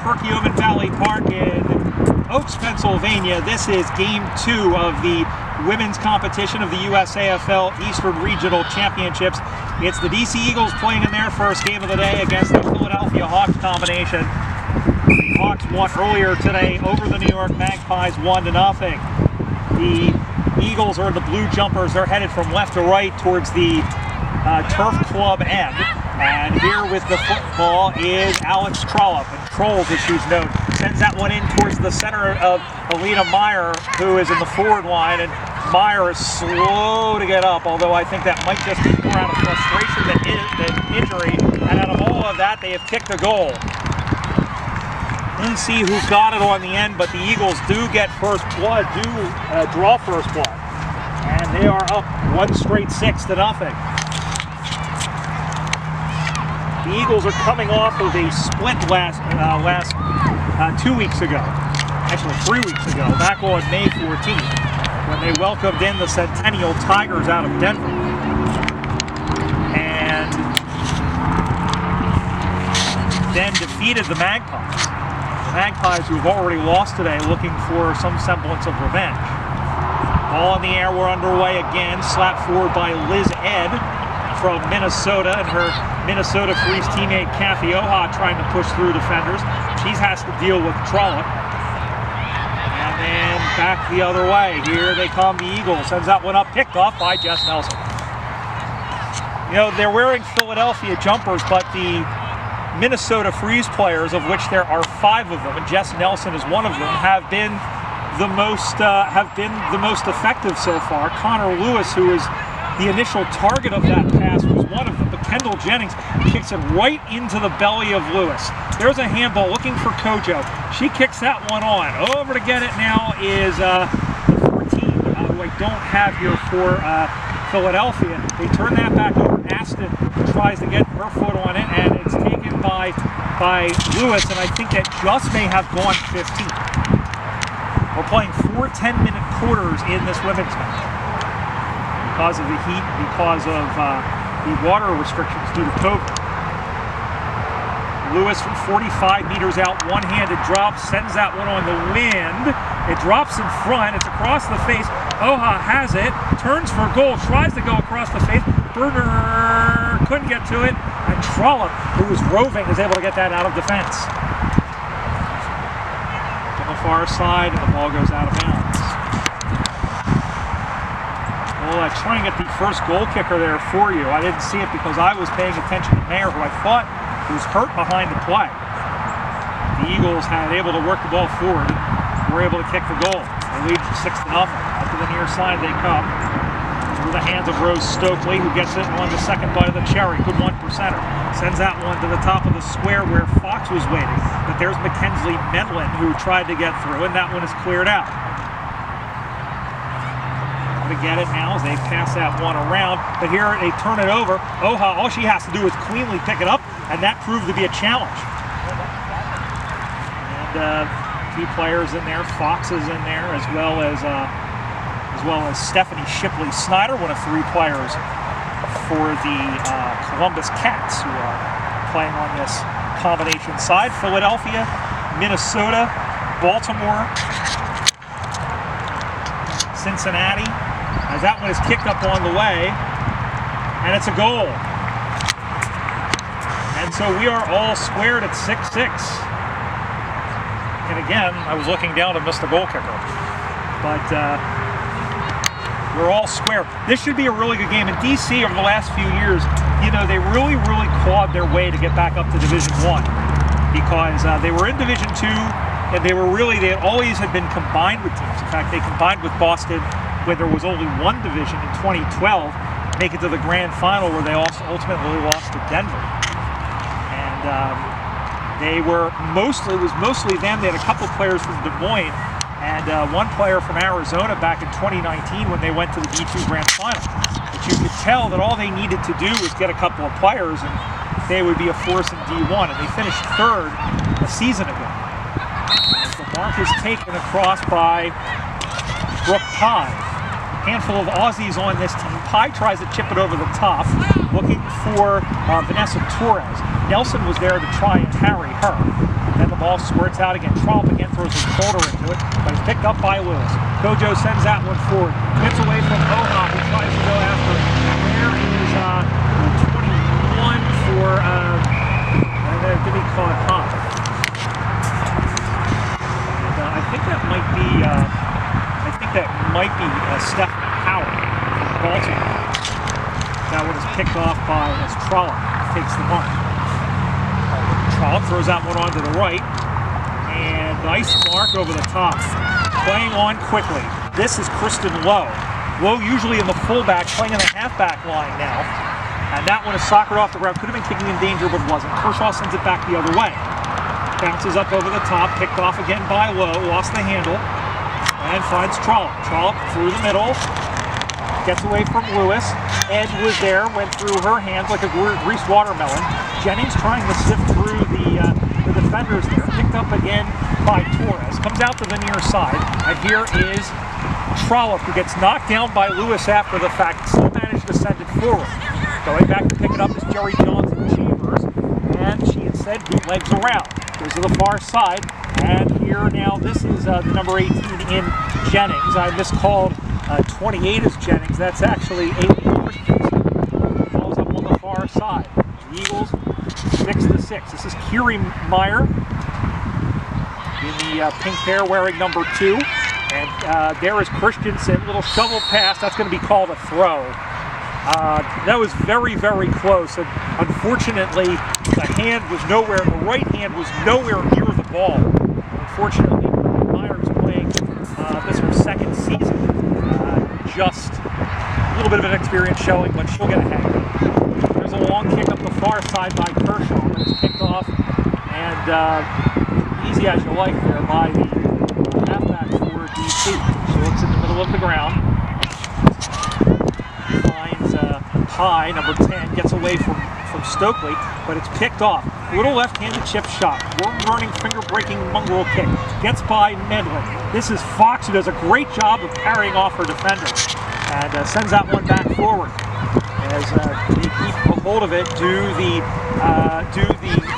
Perkiomen Valley Park in Oaks, Pennsylvania. This is game 2 of the women's competition of the USAFL Eastern Regional Championships. It's the DC Eagles playing in their first game of the day against the Philadelphia Hawks combination. The Hawks won earlier today over the New York Magpies 1-0. The Eagles are in the blue jumpers. They're headed from left to right towards the Turf Club end. And here with the football is Alex Trollope. And Trolls, as she's known, sends that one in towards the center of Alina Meyer, who is in the forward line. And Meyer is slow to get up, although I think that might just be more out of frustration than injury. And out of all of that, they have kicked a goal. Let's see who got it on the end, but the Eagles do get first blood, draw first blood. And they are up 1 straight 6-0. The Eagles are coming off of a split last 2 weeks ago, actually 3 weeks ago, back on May 14th, when they welcomed in the Centennial Tigers out of Denver. And then defeated the Magpies. The Magpies, who have already lost today, looking for some semblance of revenge. Ball in the air, we're underway again, slapped forward by Liz Ed from Minnesota, and her Minnesota Freeze teammate Kathy Oha trying to push through defenders. She has to deal with Trollope. And then back the other way. Here they come, the Eagles. Sends that one up, picked off by Jess Nelson. You know, they're wearing Philadelphia jumpers, but the Minnesota Freeze players, of which there are 5 of them, and Jess Nelson is one of them, have been the most effective so far. Connor Lewis, who is the initial target of that pass, was one of them, but Kendall Jennings kicks it right into the belly of Lewis. There's a handball looking for Kojo. She kicks that one on. Over to get it now is the 14, who I don't have here for Philadelphia. They turn that back over. Aston tries to get her foot on it, and it's taken by Lewis, and I think that just may have gone 15. We're playing 4 10-minute quarters in this women's match. Because of the heat, because of the water restrictions due to COVID. Lewis from 45 meters out, one-handed drop, sends that one on the wind. It drops in front, it's across the face. Oha has it, turns for goal, tries to go across the face. Berger couldn't get to it, and Trollope, who was roving, is able to get that out of defense. On the far side, and the ball goes out of bounds. Well, trying to get the first goal kicker there for you. I didn't see it because I was paying attention to Mayer, who I thought was hurt behind the play. The Eagles had able to work the ball forward and were able to kick the goal. They lead 6-0. Up to the near side they come. Through the hands of Rose Stokely, who gets it on the second bite of the cherry. Good 1%er. Sends that one to the top of the square where Fox was waiting. But there's Mackenzie Medlin, who tried to get through, and that one is cleared out. To get it now as they pass that one around, but here they turn it over. Oha, all she has to do is cleanly pick it up, and that proved to be a challenge. And 2 players in there, Fox is in there, as well as Stephanie Shipley Snyder, one of 3 players for the Columbus Cats, who are playing on this combination side. Philadelphia, Minnesota, Baltimore, Cincinnati. As that one is kicked up on the way, and it's a goal. And so we are all squared at 6-6. And again, I was looking down to miss the goal kicker. But we're all square. This should be a really good game. In DC over the last few years, you know, they really clawed their way to get back up to Division I. Because they were in Division II, and they always had been combined with teams. In fact, they combined with Boston when there was only 1 division in 2012, make it to the grand final where they also ultimately lost to Denver. And it was mostly them. They had a couple players from Des Moines and 1 player from Arizona back in 2019 when they went to the D2 grand final. But you could tell that all they needed to do was get a couple of players and they would be a force in D1, and they finished 3rd a season ago. As the mark is taken across by Brooke Pye. Handful of Aussies on this team. Pye tries to chip it over the top, looking for Vanessa Torres. Nelson was there to try and harry her. Then the ball ball squirts out again. Trollope again throws his shoulder into it, but it's picked up by Lewis. Kojo sends that one forward. Gets away from Oha, who tries to go after it. There is 21 for, did he call it Hop? And I think that might be Stephanie Howard from Baltimore. That one is picked off by as Trollope takes the mark. Trollope throws that one onto the right, and nice mark over the top. Playing on quickly. This is Kristen Lowe. Lowe usually in the fullback, playing in the halfback line now. And that one is soccered off the ground. Could have been kicking in danger, but wasn't. Kershaw sends it back the other way. Bounces up over the top, picked off again by Lowe, lost the handle, and finds Trollope. Trollope through the middle. Gets away from Lewis. Edge was there, went through her hands like a greased watermelon. Jennings trying to sift through the defenders there. Picked up again by Torres. Comes out to the near side. And here is Trollope, who gets knocked down by Lewis after the fact. Still managed to send it forward. Going back to pick it up is Jerry Johnson Chambers. And she instead bootlegs around. Goes to the far side. And here now, this is the number 18 in Jennings. I miscalled 28 is Jennings. That's actually Aileen Christensen. Falls up on the far side. The Eagles 6-6. This is Kiri Meyer in the pink hair wearing number 2. And there is Christensen. Little shovel pass. That's going to be called a throw. That was very, very close. And unfortunately, the hand was nowhere. The right hand was nowhere near the ball. Unfortunately, Meyer is playing this her second season. Just a little bit of an experience showing, but she'll get ahead. There's a long kick up the far side by Kershaw, but it's picked off, and easy as you like there by the halfback for DC. She looks in the middle of the ground, finds High, number 10, gets away from Stokely, but it's picked off. Little left-handed chip shot, worm-burning, finger-breaking mongrel kick. Gets by Medlin. This is Fox, who does a great job of carrying off her defender, and sends that one back forward. As they keep a hold of it, do the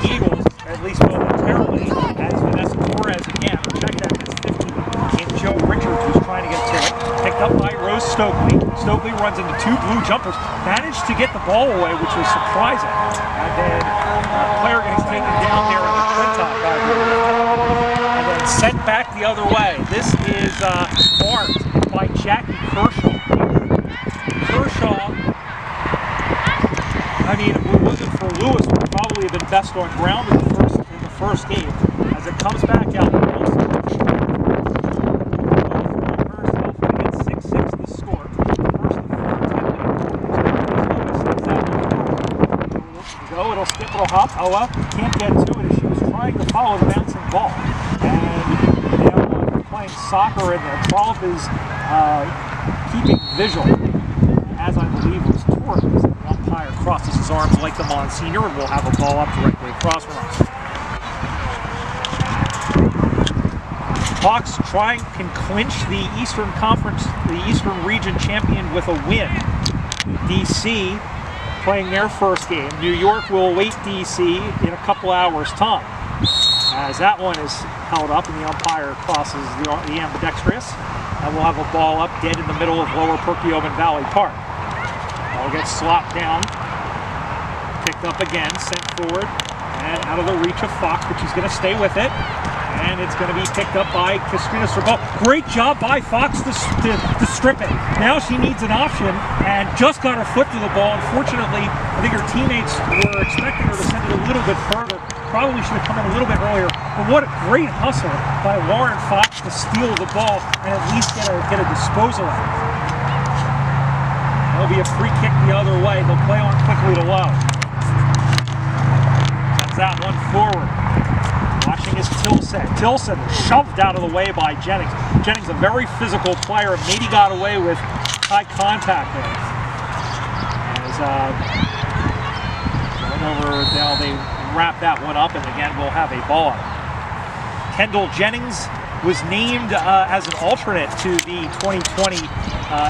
Eagles, at least momentarily, as Vanessa Torres again. Check that, that's 15. And Joe Richards, who's trying to get to it. Picked up by Rose Stokely. Stokely runs into 2 blue jumpers. Managed to get the ball away, which was surprising. And then player getting taken down there in the Clinton and then sent back the other way. This is marked by Jackie Kershaw. Kershaw, I mean, if it wasn't for Lewis, would probably have been best on ground in the first game. As it comes back out, it'll skip, it'll hop. Oa can't get to it as she was trying to follow the bouncing ball. And now playing soccer, and the Trollope is keeping visual, as I believe was Torres. The umpire crosses his arms like the Monsignor, and we'll have a ball up directly across from us. Hawks can clinch the Eastern Conference, the Eastern Region champion with a win. DC playing their first game. New York will await DC in a couple hours' time. As that one is held up and the umpire crosses the ambidextrous, and we'll have a ball up dead in the middle of Lower Perkiomen Valley Park. Ball gets slopped down, picked up again, sent forward, and out of the reach of Fox, but she's going to stay with it. And it's going to be picked up by Kastrina Strabo. Great job by Fox to strip it. Now she needs an option and just got her foot to the ball. Unfortunately, I think her teammates were expecting her to send it a little bit further. Probably should have come in a little bit earlier. But what a great hustle by Lauren Fox to steal the ball and at least get a disposal of it. There'll be a free kick the other way. They'll play on quickly to Lowe. Sends that one forward. Watching is Tilson. Tilson shoved out of the way by Jennings. Jennings, a very physical player, maybe got away with high contact there. As going over, now they wrap that one up, and again we'll have a ball. Kendall Jennings was named as an alternate to the 2020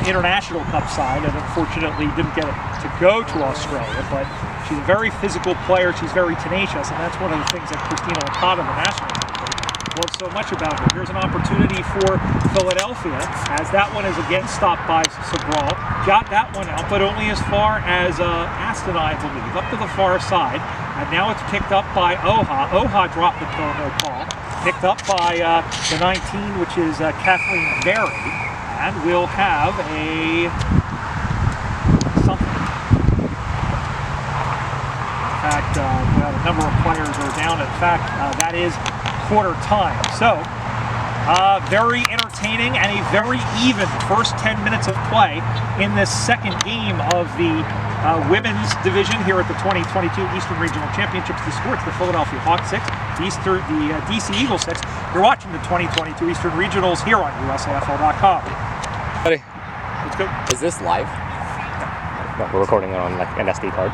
International Cup side, and unfortunately didn't get to go to Australia, but She's a very physical player. She's very tenacious, and that's one of the things that Christina Licata, the national athlete, loves so much about her. Here's an opportunity for Philadelphia, as that one is again stopped by Sabral. Got that one out, but only as far as Aston, I believe, up to the far side. And now it's picked up by Oha. Oha dropped the pill, no call. Picked up by the 19, which is Kathleen Berry. And we'll have a something. In fact, a number of players are down. In fact, that is quarter time. So, very entertaining and a very even first 10 minutes of play in this second game of the women's division here at the 2022 Eastern Regional Championships. The score, it's the Philadelphia Hawks 6, the DC Eagles 6. You're watching the 2022 Eastern Regionals here on USAFL.com. Buddy, let's go. Is this live? No, we're recording on like an SD card.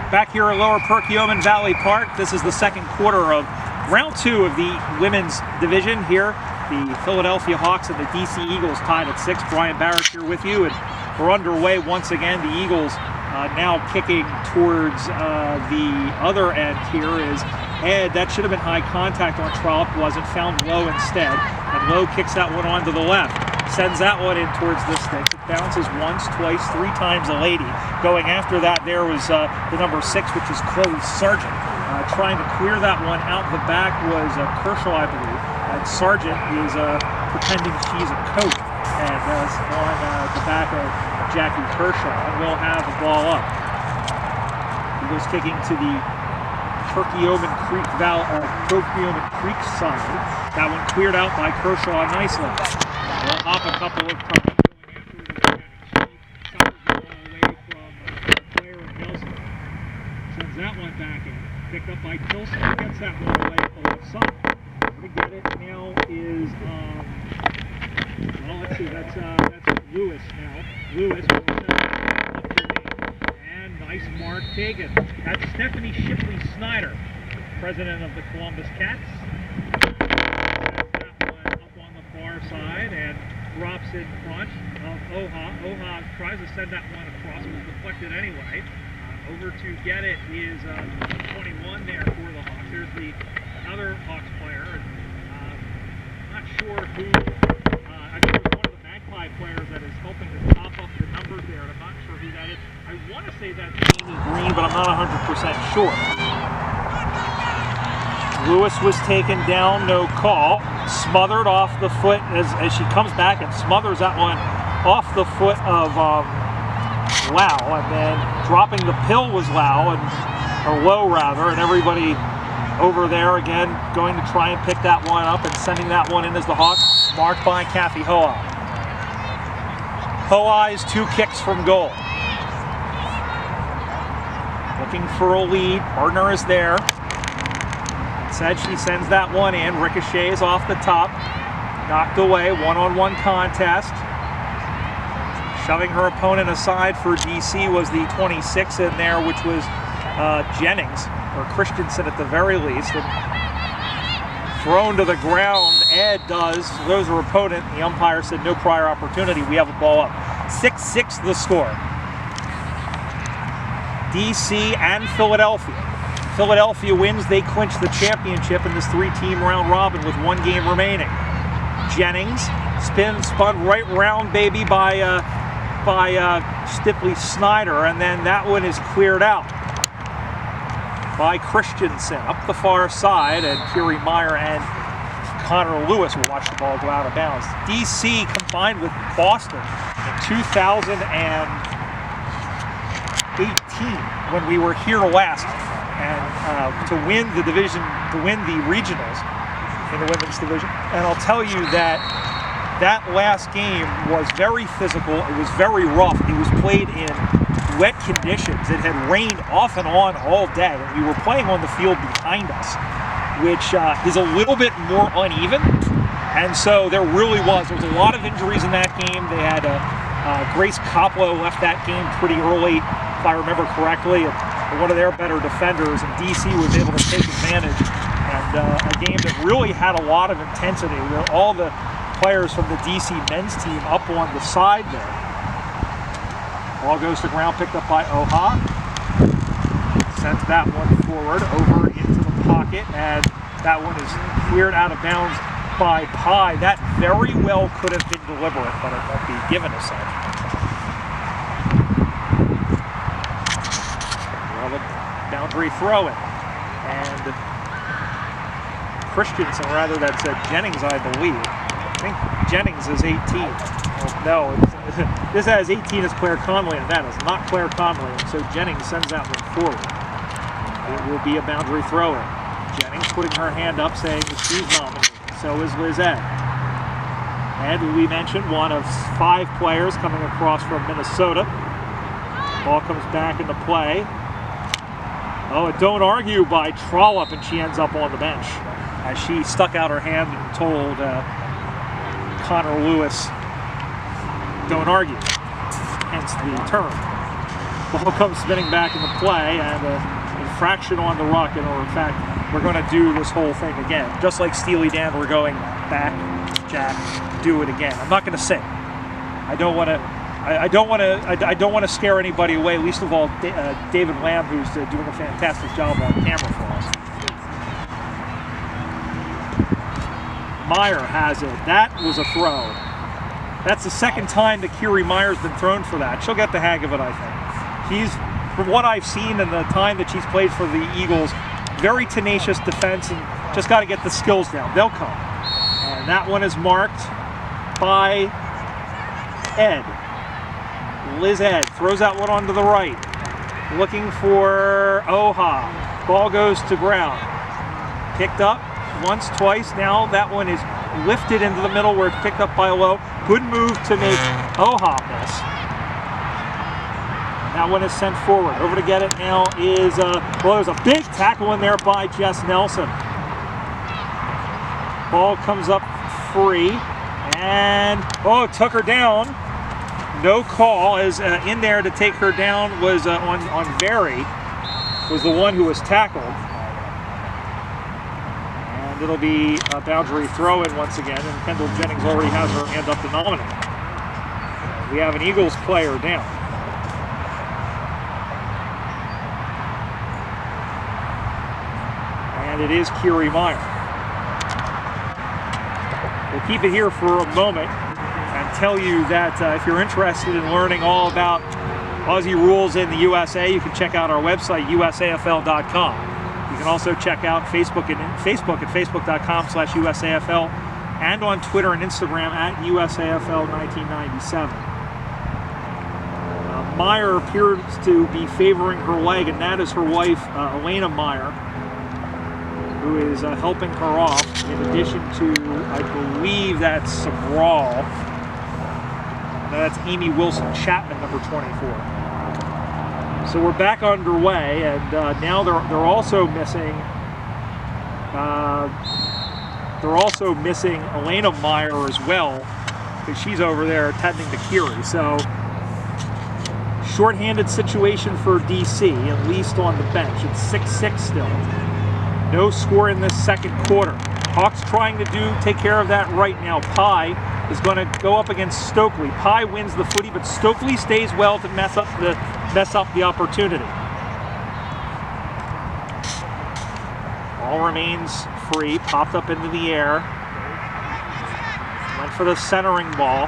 Back here at Lower Perkiomen Valley Park, this is the second quarter of round 2 of the women's division here. The Philadelphia Hawks and the DC Eagles tied at 6. Brian Barrett here with you, and we're underway once again. The Eagles now kicking towards the other end here is Ed. That should have been high contact on Trollope, wasn't, found Lowe instead. And Lowe kicks that one onto the left. Sends that one in towards the sticks. It bounces once, twice, 3 times a lady. Going after that, there was the number 6, which is Chloe Sargent. Trying to clear that one out the back was Kershaw, I believe. And Sargent is pretending she's a coach and on the back of Jackie Kershaw. And we'll have the ball up. Eagles kicking to the Perkiomen Creek side. That one cleared out by Kershaw nicely. We'll hop a couple of times going after the ball away from Claire and Nelson. Sends that one back in. Picked up by Tilson. Gets that one away to the left side. To get it now is well, let's see, that's Lewis now. Lewis will send it up the wing. And nice mark taken. That's Stephanie Shipley Snyder, president of the Columbus Cats. Side and drops in front of Oha. Oha tries to send that one across, it was deflected anyway. Over to get it is 21 there for the Hawks. There's the other Hawks player. Not sure who, I think it was one of the Magpie players that is helping to top up the numbers there, and I'm not sure who that is. I want to say that's Amy Green, but I'm not 100% sure. Lewis was taken down, no call. Smothered off the foot as she comes back and smothers that one off the foot of Lau, and then dropping the pill was Lau, or Lowe rather, and everybody over there again going to try and pick that one up and sending that one in as the Hawks, marked by Kathy Hoa. Hoa is 2 kicks from goal. Looking for a lead, partner is there. Said she sends that one in, ricochets off the top, knocked away, one-on-one contest. Shoving her opponent aside for DC was the 26 in there, which was Jennings, or Christensen at the very least. And thrown to the ground, Ed does, throws her opponent. The umpire said no prior opportunity, we have a ball up. 6-6 the score. DC and Philadelphia. Philadelphia wins, they clinch the championship in this 3-team round robin with 1 game remaining. Jennings spun right round, baby, by Stipley Snyder, and then that one is cleared out by Christensen up the far side, and Kiri Meyer and Connor Lewis will watch the ball go out of bounds. DC combined with Boston in 2018 when we were here last. And to win the division, to win the regionals in the women's division. And I'll tell you that that last game was very physical. It was very rough. It was played in wet conditions. It had rained off and on all day. And we were playing on the field behind us, which is a little bit more uneven. And so there was a lot of injuries in that game. They had Grace Coplow left that game pretty early, if I remember correctly. One of their better defenders, and DC was able to take advantage. And a game that really had a lot of intensity. All the players from the DC men's team up on the side there. Ball goes to ground, picked up by Oha. Sends that one forward, over into the pocket, and that one is cleared out of bounds by Pye. That very well could have been deliberate, but it won't be given as such. Well, the boundary throw-in. And Christensen, rather, that's Jennings, I believe. I think Jennings is 18. Oh, no, this has 18 as Claire Conley, and that is not Claire Conley. And so Jennings sends that one forward. It will be a boundary throw-in. Jennings putting her hand up, saying that she's nominated. So is Lizette. And we mentioned one of 5 players coming across from Minnesota. Ball comes back into play. Oh, a don't argue by Trollope, and she ends up on the bench as she stuck out her hand and told Connor Lewis, don't argue, hence the term. Ball comes spinning back into play, and an infraction on the ruck, and in fact, we're going to do this whole thing again. Just like Steely Dan, we're going back, Jack, do it again. I'm not going to say. I don't want to scare anybody away, least of all David Lamb, who's doing a fantastic job on camera for us. Meyer has it. That was a throw. That's the second time that Kiri Meyer's been thrown for that. She'll get the hang of it, I think. She's, from what I've seen in the time that she's played for the Eagles, very tenacious defense, and just got to get the skills down. They'll come. And that one is marked by Ed. Liz Ed throws that one onto the right. Looking for Oha. Ball goes to Brown. Picked up once, twice. Now that one is lifted into the middle where it's picked up by Lowe. Good move to make Oha miss. That one is sent forward. Over to get it now is, well, there's a big tackle in there by Jess Nelson. Ball comes up free, and, oh, took her down. No call, as in there to take her down was on Berry, was the one who was tackled. And it'll be a boundary throw-in once again, and Kendall Jennings already has her hand up to nominate. We have an Eagles player down. And it is Kiri Meyer. We'll keep it here for a moment and tell you that if you're interested in learning all about Aussie rules in the USA, you can check out our website, USAFL.com. You can also check out Facebook at facebook.com/USAFL, and on Twitter and Instagram at USAFL1997. Meyer appears to be favoring her leg, and that is her wife, Elena Meyer, who is helping her off, in addition to, I believe that's Sabral. No, that's Amy Wilson Chapman, number 24. So we're back underway, and now they're also missing Elena Meyer as well, because she's over there attending to Kiri. So shorthanded situation for DC, at least on the bench. It's 6-6 still. No score in this second quarter. Hawks trying to take care of that right now. Pye is going to go up against Stokely. Pye wins the footy, but Stokely stays well to mess up the opportunity. Ball remains free, popped up into the air. Went for the centering ball.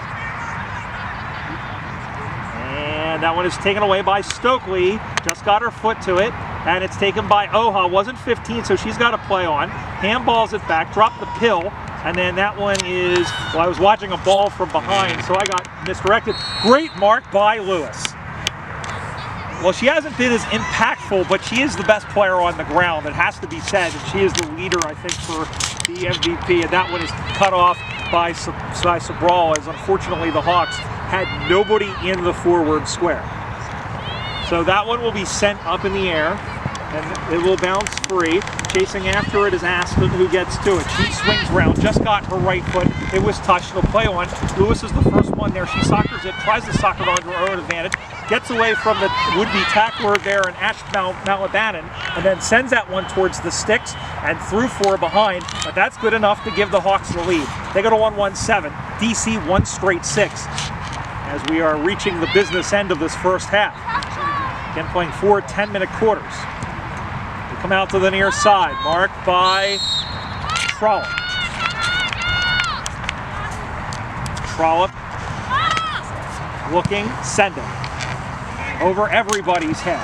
And that one is taken away by Stokely. Just got her foot to it. And it's taken by Oha. Wasn't 15, so she's got to play on. Handballs it back, dropped the pill. And then that one is, well, I was watching a ball from behind, so I got misdirected. Great mark by Lewis. Well, she hasn't been as impactful, but she is the best player on the ground. It has to be said, and she is the leader, I think, for the MVP. And that one is cut off by Sabral, as unfortunately the Hawks had nobody in the forward square. So that one will be sent up in the air, and it will bounce free. Chasing after it is Aspen, who gets to it. She swings around, just got her right foot. It was touched, it'll play on. Lewis is the first one there. She soccers it, tries to sock it onto her own advantage, gets away from the would-be tackler there in Ash Malabanan, and then sends that one towards the sticks and through 4 behind, but that's good enough to give the Hawks the lead. They go to 1-1-7, DC 1 straight 6, as we are reaching the business end of this first half. Again, playing 4 10-minute quarters. come out to the near side, marked by Trollope. Trollope looking, sending. Over everybody's head.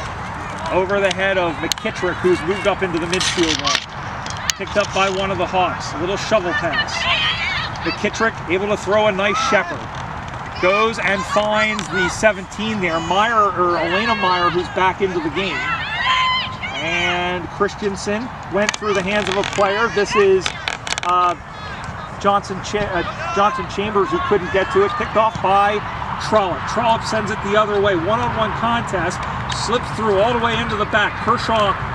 Over the head of McKittrick, who's moved up into the midfield line. Picked up by one of the Hawks. A little shovel pass. McKittrick able to throw a nice shepherd. Goes and finds the 17 there, Elena Meyer, who's back into the game. And Christensen went through the hands of a player. This is Johnson Chambers, who couldn't get to it. Picked off by Trollope. Trollope sends it the other way. One-on-one contest. Slips through all the way into the back.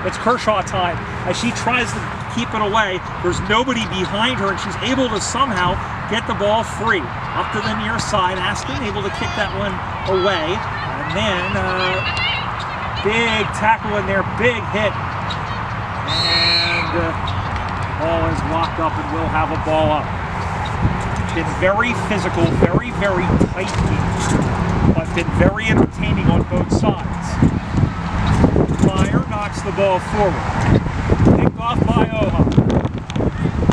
It's Kershaw time. As she tries to keep it away, there's nobody behind her, and she's able to somehow get the ball free. Up to the near side. Aston able to kick that one away. And then big tackle in there, big hit. And ball is locked up, and we'll have a ball up. Been very physical, very, very tight game, but been very entertaining on both sides. Meyer knocks the ball forward. Picked off by Oha.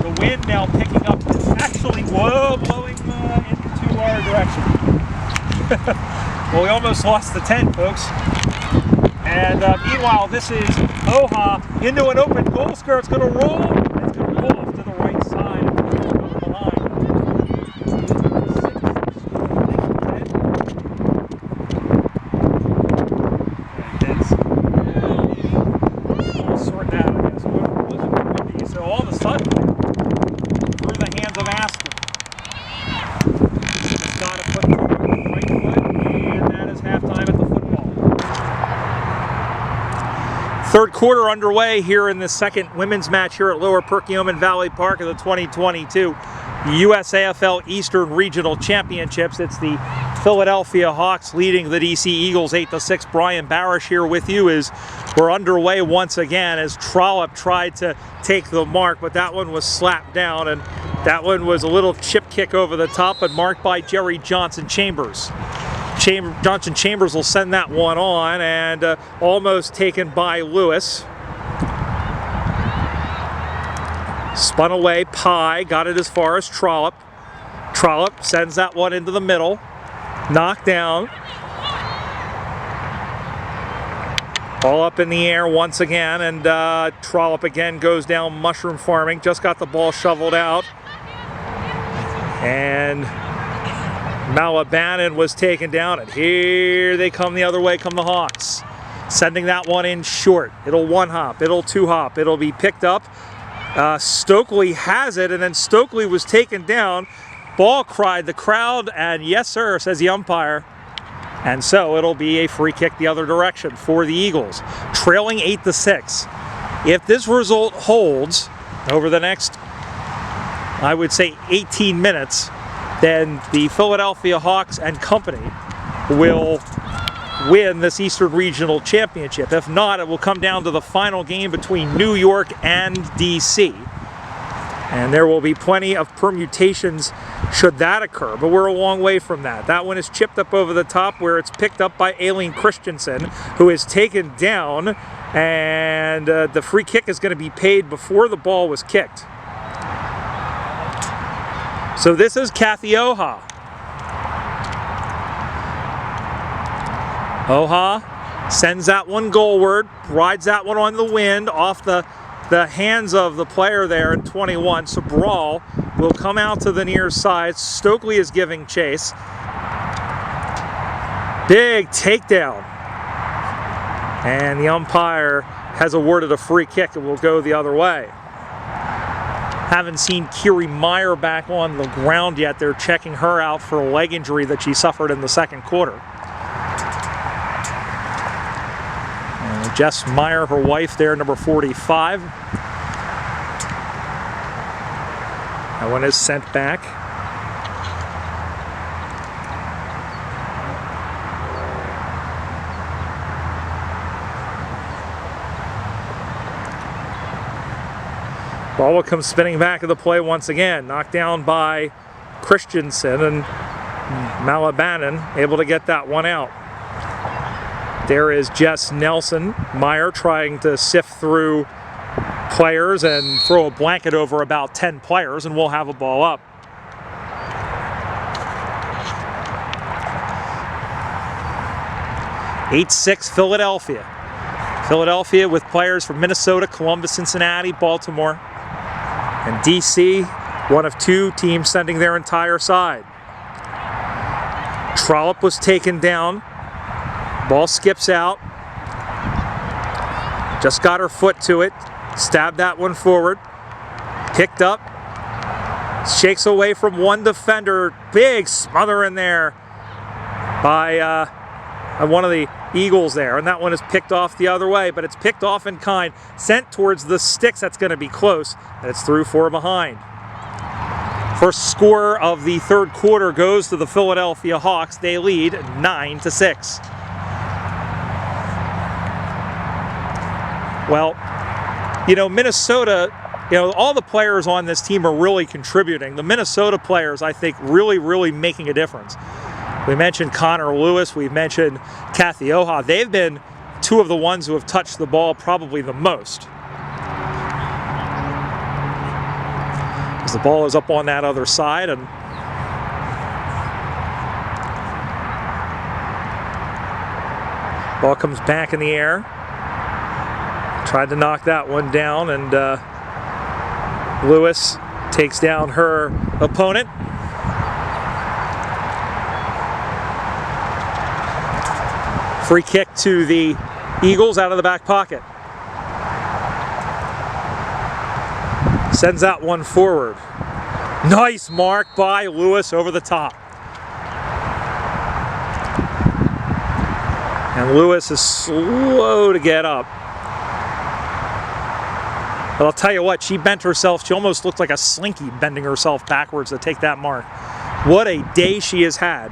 The wind now picking up. It's actually blowing into our direction. Well, we almost lost the 10, folks. And meanwhile, this is Oha into an open goal square. It's going to roll. It's going to roll off to the right side and go behind. Sort that, I guess. So all of a sudden, through the hands of Aston. Got to put the right foot, and that is halftime at the football. Third quarter underway here in the second women's match here at Lower Perkiomen Valley Park of the 2022 USAFL Eastern Regional Championships. It's the Philadelphia Hawks leading the DC Eagles 8-6. Brian Barish here with you as we're underway once again as Trollope tried to take the mark, but that one was slapped down, and that one was a little chip kick over the top, but marked by Jerry Johnson Chambers. Johnson Chambers will send that one on, and almost taken by Lewis. Spun away, Pye got it as far as Trollope. Trollope sends that one into the middle. Knocked down. All up in the air once again, and Trollope again goes down mushroom farming. Just got the ball shoveled out. And Malabanan was taken down, and here they come the other way, come the Hawks. Sending that one in short. It'll one hop, it'll two hop, it'll be picked up. Stokely has it, and then Stokely was taken down. Ball cried the crowd, and yes sir, says the umpire. And so it'll be a free kick the other direction for the Eagles, trailing 8-6. If this result holds over the next, I would say 18 minutes, then the Philadelphia Hawks and company will win this Eastern Regional Championship. If not, it will come down to the final game between New York and DC. And there will be plenty of permutations should that occur, but we're a long way from that. That one is chipped up over the top where it's picked up by Aileen Christensen, who is taken down, and the free kick is going to be paid before the ball was kicked. So this is Kathy Oha. Oha sends that one goalward, rides that one on the wind off the hands of the player there in 21. Sobral will come out to the near side. Stokely is giving chase. Big takedown. And the umpire has awarded a free kick and will go the other way. Haven't seen Kiri Meyer back on the ground yet. They're checking her out for a leg injury that she suffered in the second quarter. Jess Meyer, her wife there, number 45. That one is sent back. Ball will come spinning back of the play once again. Knocked down by Christensen, and Malabanan able to get that one out. There is Jess Nelson. Meyer trying to sift through players and throw a blanket over about 10 players, and we'll have a ball up. (8-6) Philadelphia. Philadelphia with players from Minnesota, Columbus, Cincinnati, Baltimore, and DC, one of 2 teams sending their entire side. Trollope was taken down. Ball skips out. Just got her foot to it. Stabbed that one forward. Picked up. Shakes away from one defender. Big smother in there by one of the Eagles there. And that one is picked off the other way, but it's picked off in kind. Sent towards the sticks. That's going to be close. And it's through 4 behind. First score of the third quarter goes to the Philadelphia Hawks. They lead 9-6. Well, you know, Minnesota, you know, all the players on this team are really contributing. The Minnesota players, I think, really making a difference. We mentioned Connor Lewis. We've mentioned Kathy Oha. They've been 2 of the ones who have touched the ball probably the most. As the ball is up on that other side, and ball comes back in the air. Tried to knock that one down, and Lewis takes down her opponent. Free kick to the Eagles out of the back pocket. Sends that one forward. Nice mark by Lewis over the top. And Lewis is slow to get up. But I'll tell you what, she bent herself. She almost looked like a slinky bending herself backwards to take that mark. What a day she has had.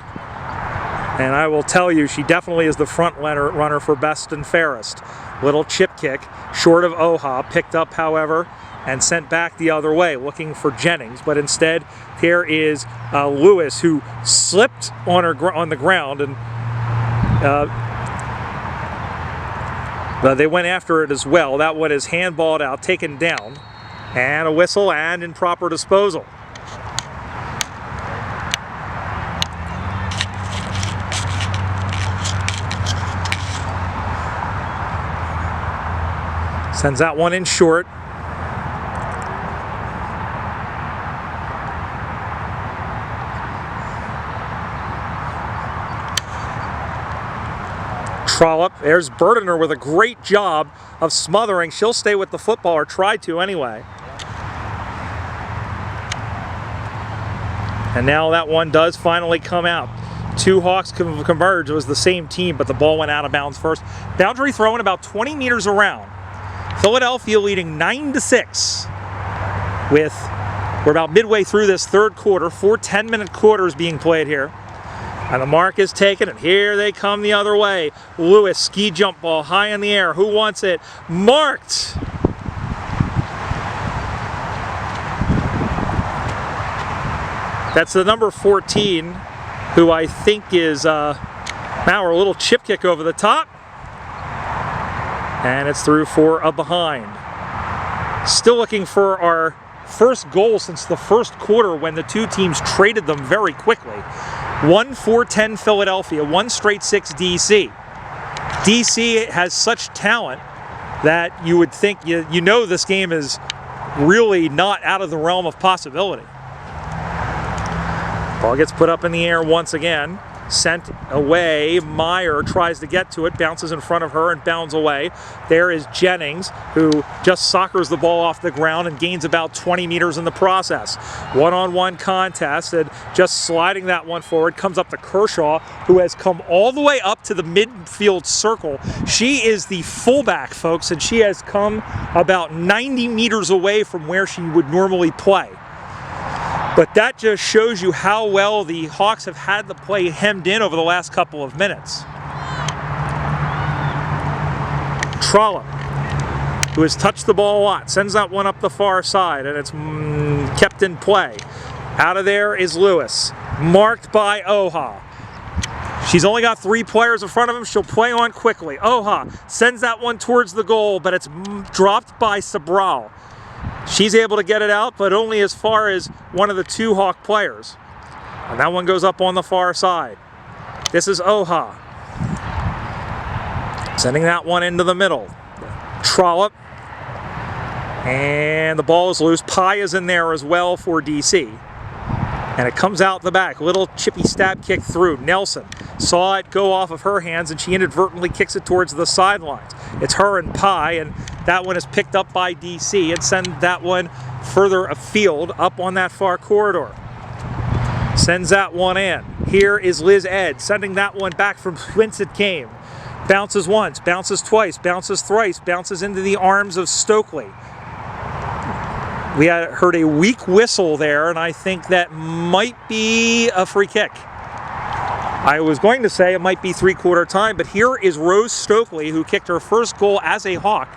And I will tell you, she definitely is the front runner for best and fairest. Little chip kick, short of Oha, picked up, however, and sent back the other way, looking for Jennings. But instead, here is Lewis, who slipped on the ground, and they went after it as well. That one is handballed out, taken down, and a whistle and improper disposal. Sends that one in short. Trollope, there's Burdener with a great job of smothering. She'll stay with the football, or try to anyway. And now that one does finally come out. 2 Hawks converged. It was the same team, but the ball went out of bounds first. Boundary throw in about 20 meters around. Philadelphia leading 9-6. We're about midway through this third quarter. 4 10-minute quarters being played here. And the mark is taken, and here they come the other way. Lewis, ski jump ball high in the air. Who wants it? Marked! That's the number 14, who I think is now a little chip kick over the top. And it's through for a behind. Still looking for our first goal since the first quarter, when the 2 teams traded them very quickly. 1-4-10 Philadelphia, 1 straight 6 DC. DC has such talent that you would think, you know, this game is really not out of the realm of possibility. Ball gets put up in the air once again. Sent away. Meyer tries to get to it, bounces in front of her and bounds away. There is Jennings, who just soccers the ball off the ground and gains about 20 meters in the process. One-on-one contest, and just sliding that one forward comes up to Kershaw, who has come all the way up to the midfield circle. She is the fullback, folks, and she has come about 90 meters away from where she would normally play. But that just shows you how well the Hawks have had the play hemmed in over the last couple of minutes. Trollope, who has touched the ball a lot, sends that one up the far side, and it's kept in play. Out of there is Lewis, marked by Oha. She's only got 3 players in front of him. She'll play on quickly. Oha sends that one towards the goal, but it's dropped by Sabral. She's able to get it out, but only as far as one of the 2 Hawk players. And that one goes up on the far side. This is Oha. Sending that one into the middle. Trollop. And the ball is loose. Pye is in there as well for DC. And it comes out the back. Little chippy stab kick through. Nelson saw it go off of her hands, and she inadvertently kicks it towards the sidelines. It's her and Pye, and that one is picked up by DC and send that one further afield up on that far corridor. Sends that one in. Here is Liz Ed sending that one back from whence it came. Bounces once, bounces twice, bounces thrice, bounces into the arms of Stokely. We had heard a weak whistle there, and I think that might be a free kick. I was going to say it might be 3/4 time, but here is Rose Stokely, who kicked her first goal as a Hawk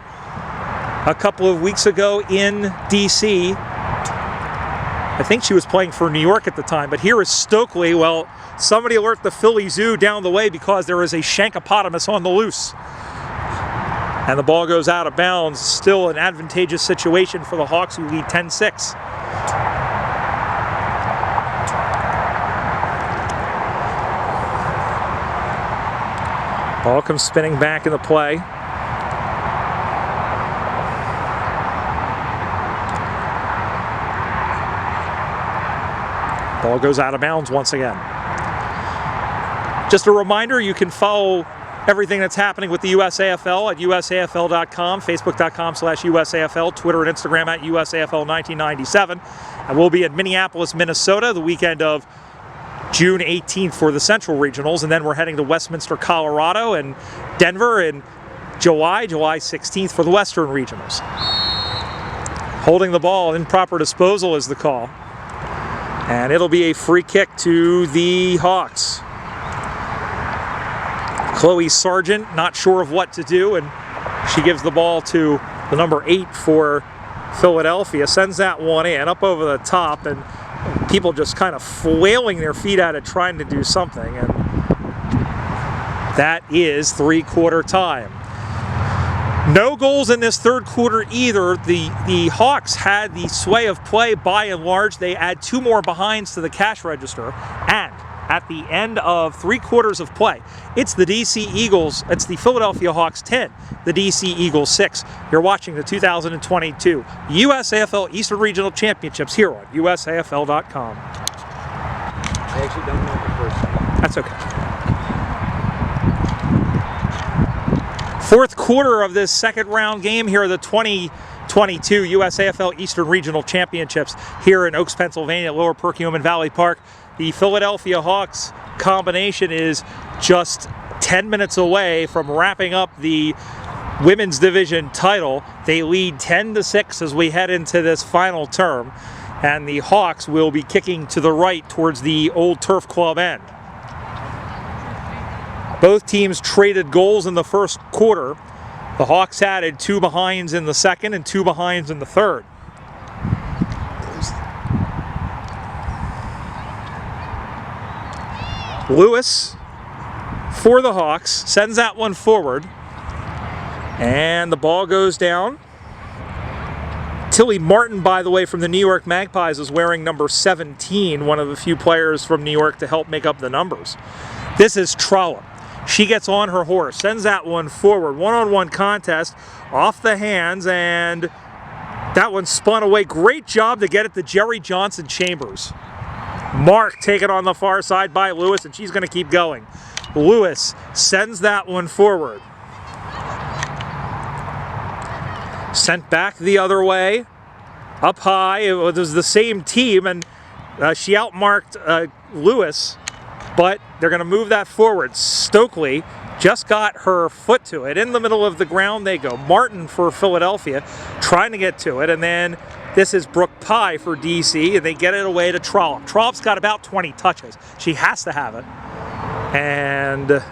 a couple of weeks ago in DC. I think she was playing for New York at the time, but here is Stokely. Well, somebody alert the Philly Zoo down the way because there is a Shankopotamus on the loose. And the ball goes out of bounds. Still an advantageous situation for the Hawks, who lead 10-6. Ball comes spinning back into play. Ball goes out of bounds once again. Just a reminder, you can follow everything that's happening with the USAFL at USAFL.com, Facebook.com/USAFL, Twitter and Instagram at USAFL1997. And we'll be in Minneapolis, Minnesota the weekend of June 18th for the Central Regionals, and then we're heading to Westminster, Colorado, and Denver in July 16th for the Western Regionals. Holding the ball, improper disposal is the call. And it'll be a free kick to the Hawks. Chloe Sargent, not sure of what to do, and she gives the ball to the number 8 for Philadelphia, sends that one in, up over the top, and people just kind of flailing their feet at it, trying to do something, and that is 3/4 time. No goals in this 3rd quarter either. The Hawks had the sway of play by and large. They add 2 more behinds to the cash register, and at the end of 3/4 of play, it's the Philadelphia Hawks 10, the DC Eagles 6. You're watching the 2022 USAFL Eastern Regional Championships here on USAFL.com. I actually don't know the first time. That's okay. 4th quarter of this 2nd round game here, the 2022 USAFL Eastern Regional Championships here in Oaks, Pennsylvania, Lower Perkiomen Valley Park. The Philadelphia Hawks combination is just 10 minutes away from wrapping up the women's division title. They lead 10-6 as we head into this final term, and the Hawks will be kicking to the right towards the old Turf Club end. Both teams traded goals in the 1st quarter. The Hawks added 2 behinds in the 2nd and 2 behinds in the 3rd. Lewis for the Hawks sends that one forward, and the ball goes down. Tilly Martin, by the way, from the New York Magpies, is wearing number 17, one of the few players from New York to help make up the numbers. This is Trollop. She gets on her horse, sends that one forward. One-on-one contest off the hands, and that one spun away. Great job to get it to Jerry Johnson Chambers. Mark taken on the far side by Lewis, and she's going to keep going. Lewis sends that one forward. Sent back the other way. Up high, it was the same team, and she outmarked Lewis, but they're going to move that forward. Stokely just got her foot to it. In the middle of the ground they go. Martin for Philadelphia trying to get to it, and then this is Brooke Pye for DC, and they get it away to Trollop. Trollop's got about 20 touches. She has to have it. And the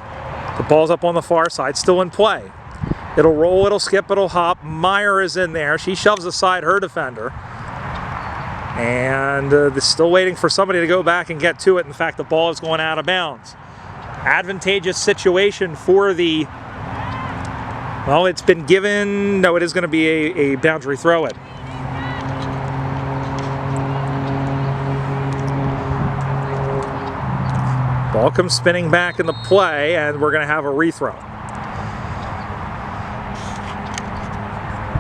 ball's up on the far side, still in play. It'll roll, it'll skip, it'll hop. Meyer is in there. She shoves aside her defender. And they're still waiting for somebody to go back and get to it. In fact, the ball is going out of bounds. advantageous situation for the, well, it's been given, no, it is going to be a boundary throw-in. Ball comes spinning back in the play, and we're going to have a rethrow.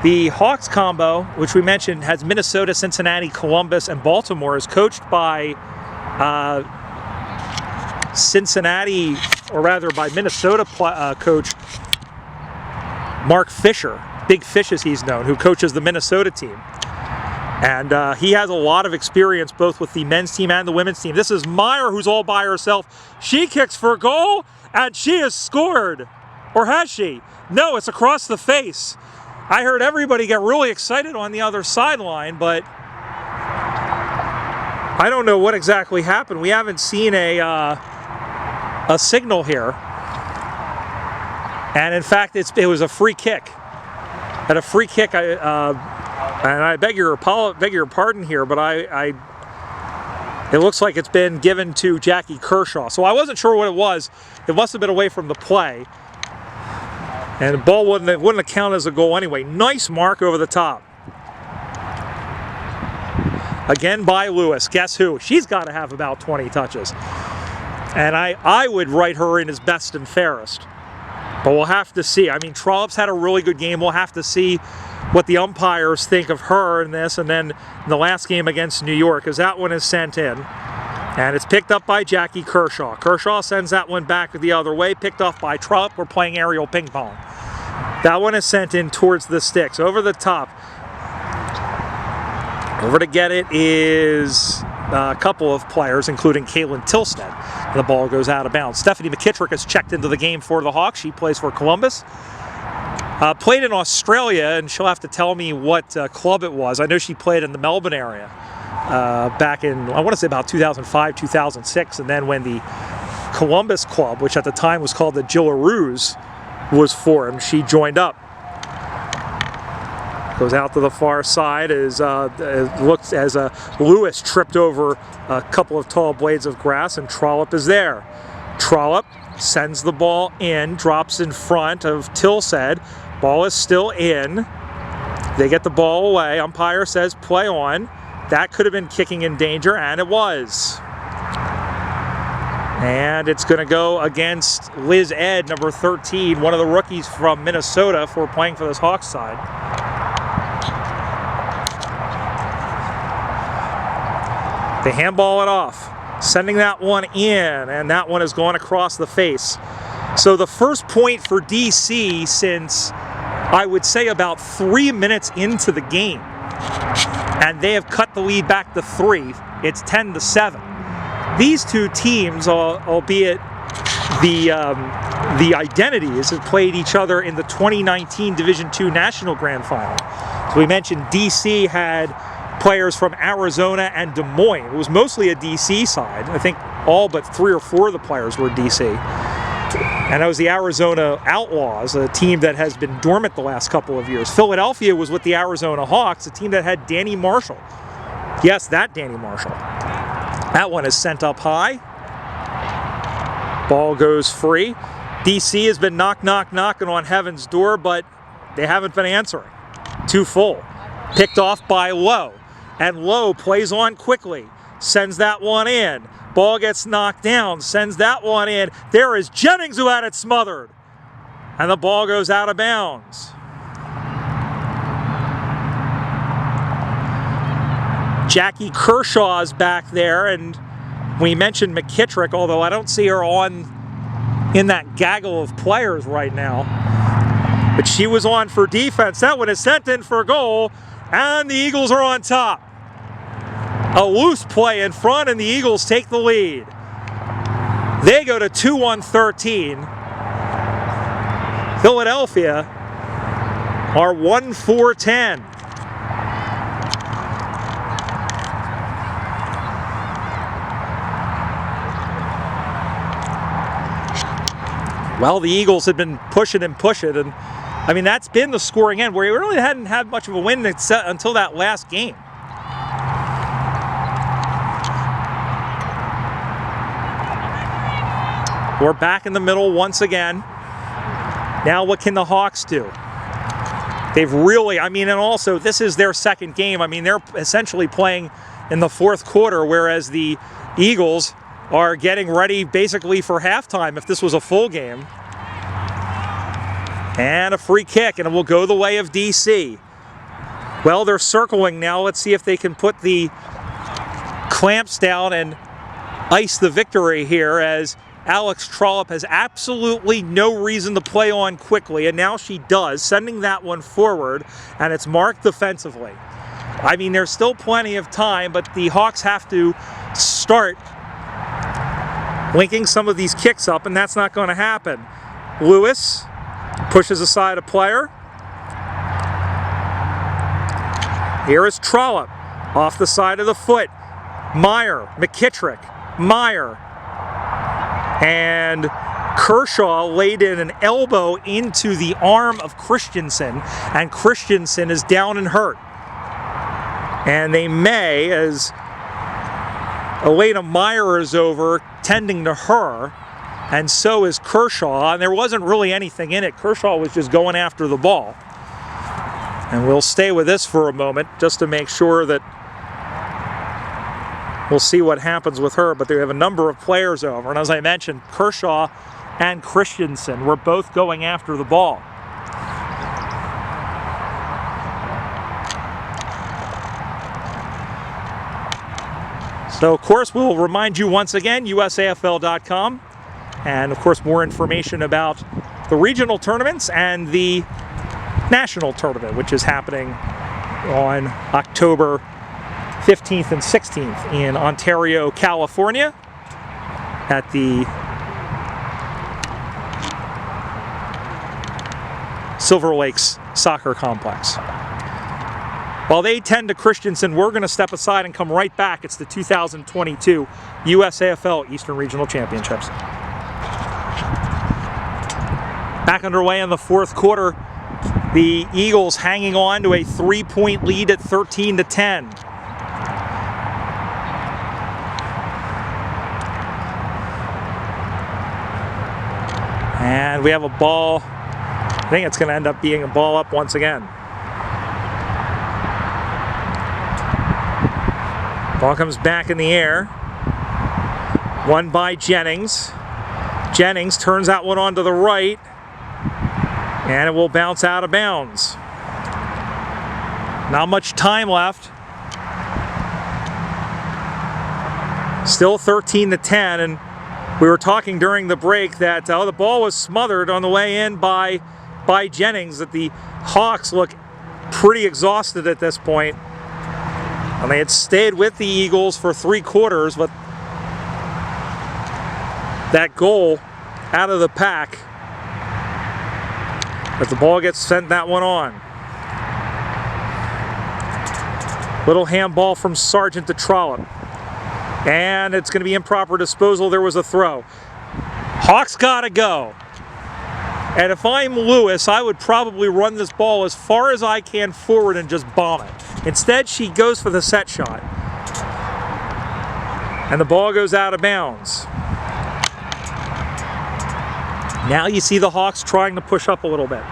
The Hawks combo, which we mentioned, has Minnesota, Cincinnati, Columbus, and Baltimore, is coached by Cincinnati, or rather by Minnesota coach Mark Fisher, Big Fish as he's known, who coaches the Minnesota team. And he has a lot of experience both with the men's team and the women's team. This is Meyer, who's all by herself. She kicks for a goal, and she has scored. Or has she? No, it's across the face. I heard everybody get really excited on the other sideline, but I don't know what exactly happened. We haven't seen a signal here. And in fact, it was a free kick. At a free kick, and I beg your pardon here, but it looks like it's been given to Jackie Kershaw. So I wasn't sure what it was. It must have been away from the play. And the ball wouldn't have counted as a goal anyway. Nice mark over the top. Again by Lewis. Guess who? She's got to have about 20 touches. And I would write her in as best and fairest. But we'll have to see. I mean, Trollops had a really good game. We'll have to see what the umpires think of her in this. And then in the last game against New York, as that one is sent in. And it's picked up by Jackie Kershaw. Kershaw sends that one back the other way, picked off by Trollops. We're playing aerial ping pong. That one is sent in towards the sticks, over the top. Over to get it is a couple of players, including Caitlin Tilstead. The ball goes out of bounds. Stephanie McKittrick has checked into the game for the Hawks. She plays for Columbus. Played in Australia, and she'll have to tell me what club it was. I know she played in the Melbourne area back in, I want to say about 2005, 2006, and then when the Columbus club, which at the time was called the Gillaroos, was formed, she joined up. Goes out to the far side as looks as Lewis tripped over a couple of tall blades of grass, and Trollope is there. Trollope sends the ball in, drops in front of Tilstead. Ball is still in. They get the ball away. Umpire says play on. That could have been kicking in danger, and it was. And it's going to go against Liz Ed, number 13, one of the rookies from Minnesota, for playing for this Hawks side. They handball it off, sending that one in, and that one has gone across the face. So the first point for DC since, I would say, about 3 minutes into the game. And they have cut the lead back to 3. It's 10-7. These two teams, albeit the identities, have played each other in the 2019 Division II National Grand Final. So we mentioned DC had players from Arizona and Des Moines. It was mostly a DC side. I think all but 3 or 4 of the players were DC. And that was the Arizona Outlaws, a team that has been dormant the last couple of years. Philadelphia was with the Arizona Hawks, a team that had Danny Marshall. Yes, that Danny Marshall. That one is sent up high. Ball goes free. DC has been knocking on heaven's door, but they haven't been answering. Too full. Picked off by Lowe. And Lowe plays on quickly. Sends that one in. Ball gets knocked down. Sends that one in. There is Jennings who had it smothered. And the ball goes out of bounds. Jackie Kershaw is back there, and we mentioned McKittrick, although I don't see her in that gaggle of players right now. But she was on for defense. That one is sent in for a goal, and the Eagles are on top. A loose play in front, and the Eagles take the lead. They go to 2-1-13. Philadelphia are 1-4-10. Well, the Eagles had been pushing and pushing, and I mean, that's been the scoring end, where we really hadn't had much of a win until that last game. We're back in the middle once again. Now what can the Hawks do? They've really, I mean, and also this is their second game. I mean, they're essentially playing in the fourth quarter, whereas the Eagles are getting ready basically for halftime if this was a full game. And a free kick, and it will go the way of DC. Well, they're circling now. Let's see if they can put the clamps down and ice the victory here, as Alex Trollope has absolutely no reason to play on quickly, and now she does, sending that one forward, and it's marked defensively. I mean, there's still plenty of time, but the Hawks have to start linking some of these kicks up, and that's not going to happen. Lewis pushes aside a player. Here is Trollope off the side of the foot. Meyer, McKittrick, Meyer. And Kershaw laid in an elbow into the arm of Christensen, and Christensen is down and hurt. And they may, as Elena Meyer is over, tending to her, and so is Kershaw, and there wasn't really anything in it. Kershaw was just going after the ball. And we'll stay with this for a moment just to make sure that we'll see what happens with her, but they have a number of players over. And as I mentioned, Kershaw and Christensen were both going after the ball. So, of course, we'll remind you once again, USAFL.com. And, of course, more information about the regional tournaments and the national tournament, which is happening on October 15th and 16th in Ontario, California at the Silver Lakes Soccer Complex. While they tend to Christensen, we're going to step aside and come right back. It's the 2022 USAFL Eastern Regional Championships. Back underway in the fourth quarter. The Eagles hanging on to a 3-point lead at 13-10. And we have a ball. I think it's going to end up being a ball up once again. Ball comes back in the air. Won by Jennings. Jennings turns that one onto the right. And it will bounce out of bounds. Not much time left. Still 13-10, and we were talking during the break that the ball was smothered on the way in by Jennings, that the Hawks look pretty exhausted at this point. And they had stayed with the Eagles for 3 quarters, but that goal out of the pack. But the ball gets sent that one on. Little handball from Sargent to Trollope. And it's going to be improper disposal. There was a throw. Hawks got to go. And if I'm Lewis, I would probably run this ball as far as I can forward and just bomb it. Instead, she goes for the set shot. And the ball goes out of bounds. Now you see the Hawks trying to push up a little bit.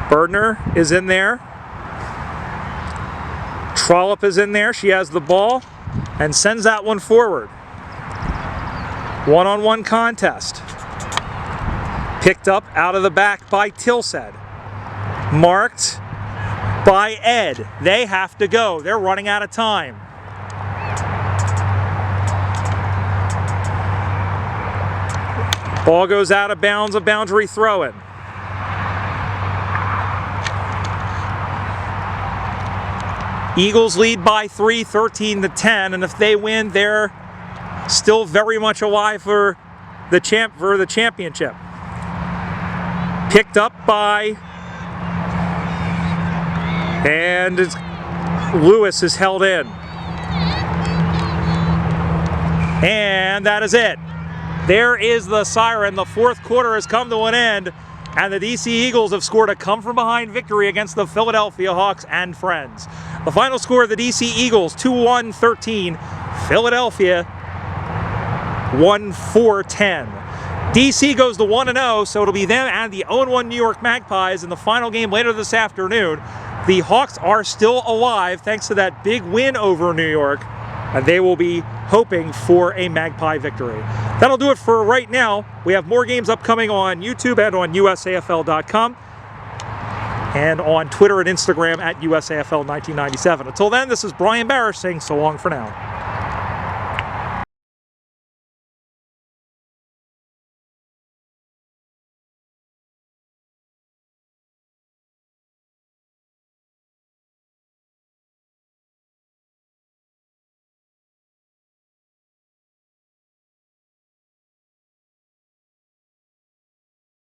Berdner is in there. Trollope is in there. She has the ball and sends that one forward. One-on-one contest. Picked up out of the back by Tilsed. Marked by Ed. They have to go. They're running out of time. Ball goes out of bounds, a boundary throw-in. Eagles lead by 3, 13-10, and if they win, they're still very much alive for the championship. Picked up by, and Lewis is held in. And that is it. There is the siren. The fourth quarter has come to an end, And the DC Eagles have scored a come-from-behind victory against the Philadelphia Hawks and friends. The final score of the DC Eagles, 2-1-13. Philadelphia, 1-4-10. DC goes to 1-0, so it'll be them and the 0-1 New York Magpies in the final game later this afternoon. The Hawks are still alive thanks to that big win over New York, and they will be hoping for a Magpie victory. That'll do it for right now. We have more games upcoming on YouTube and on USAFL.com and on Twitter and Instagram at USAFL1997. Until then, this is Brian Barrish saying so long for now.